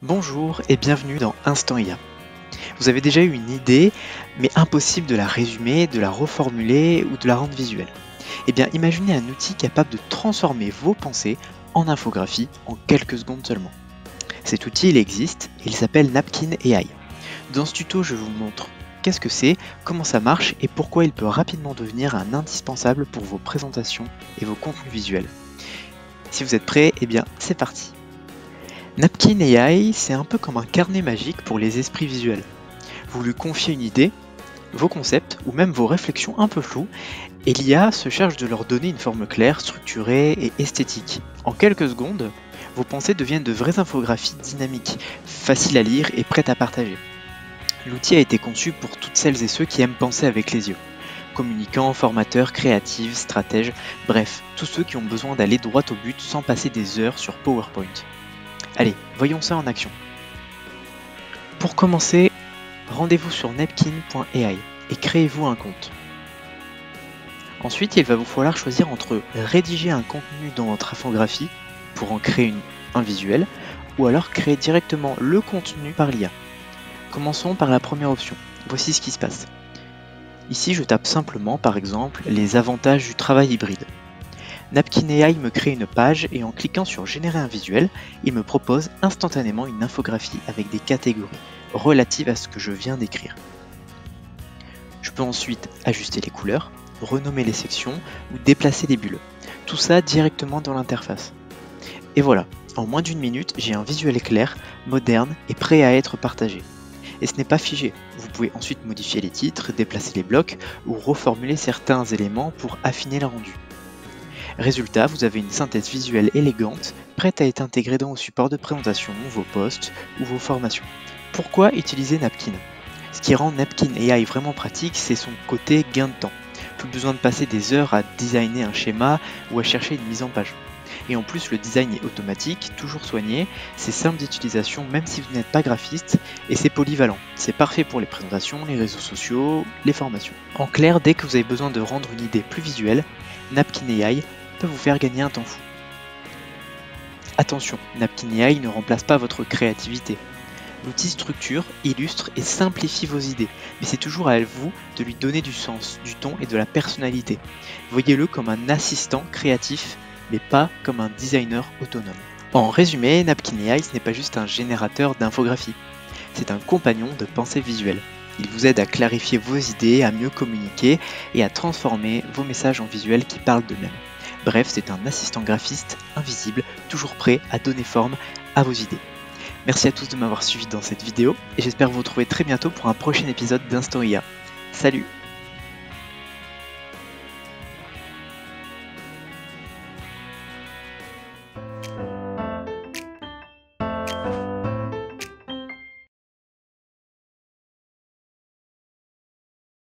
Bonjour et bienvenue dans Instant IA. Vous avez déjà eu une idée, mais impossible de la résumer, de la reformuler ou de la rendre visuelle. Eh bien, imaginez un outil capable de transformer vos pensées en infographie en quelques secondes seulement. Cet outil, il existe et il s'appelle Napkin AI. Dans ce tuto, je vous montre qu'est-ce que c'est, comment ça marche et pourquoi il peut rapidement devenir un indispensable pour vos présentations et vos contenus visuels. Si vous êtes prêts, eh bien, c'est parti. Napkin AI, c'est un peu comme un carnet magique pour les esprits visuels. Vous lui confiez une idée, vos concepts ou même vos réflexions un peu floues, et l'IA se charge de leur donner une forme claire, structurée et esthétique. En quelques secondes, vos pensées deviennent de vraies infographies dynamiques, faciles à lire et prêtes à partager. L'outil a été conçu pour toutes celles et ceux qui aiment penser avec les yeux. Communicants, formateurs, créatifs, stratèges, bref, tous ceux qui ont besoin d'aller droit au but sans passer des heures sur PowerPoint. Allez, voyons ça en action. Pour commencer, rendez-vous sur napkin.ai et créez-vous un compte. Ensuite, il va vous falloir choisir entre rédiger un contenu dans votre infographie pour en créer un visuel ou alors créer directement le contenu par l'IA. Commençons par la première option. Voici ce qui se passe. Ici, je tape simplement, par exemple, les avantages du travail hybride. Napkin AI me crée une page et en cliquant sur générer un visuel, il me propose instantanément une infographie avec des catégories relatives à ce que je viens d'écrire. Je peux ensuite ajuster les couleurs, renommer les sections ou déplacer les bulles. Tout ça directement dans l'interface. Et voilà, en moins d'une minute, j'ai un visuel clair, moderne et prêt à être partagé. Et ce n'est pas figé, vous pouvez ensuite modifier les titres, déplacer les blocs ou reformuler certains éléments pour affiner le rendu. Résultat, vous avez une synthèse visuelle élégante, prête à être intégrée dans vos supports de présentation, vos posts ou vos formations. Pourquoi utiliser Napkin? Ce qui rend Napkin AI vraiment pratique, c'est son côté gain de temps. Plus besoin de passer des heures à designer un schéma ou à chercher une mise en page. Et en plus, le design est automatique, toujours soigné, c'est simple d'utilisation même si vous n'êtes pas graphiste, et c'est polyvalent. C'est parfait pour les présentations, les réseaux sociaux, les formations. En clair, dès que vous avez besoin de rendre une idée plus visuelle, Napkin AI peut vous faire gagner un temps fou. Attention, Napkin AI ne remplace pas votre créativité. L'outil structure, illustre et simplifie vos idées, mais c'est toujours à vous de lui donner du sens, du ton et de la personnalité. Voyez-le comme un assistant créatif, mais pas comme un designer autonome. En résumé, Napkin AI, ce n'est pas juste un générateur d'infographie, c'est un compagnon de pensée visuelle. Il vous aide à clarifier vos idées, à mieux communiquer et à transformer vos messages en visuels qui parlent d'eux-mêmes. Bref, c'est un assistant graphiste invisible, toujours prêt à donner forme à vos idées. Merci à tous de m'avoir suivi dans cette vidéo et j'espère vous retrouver très bientôt pour un prochain épisode d'Instant IA. Salut!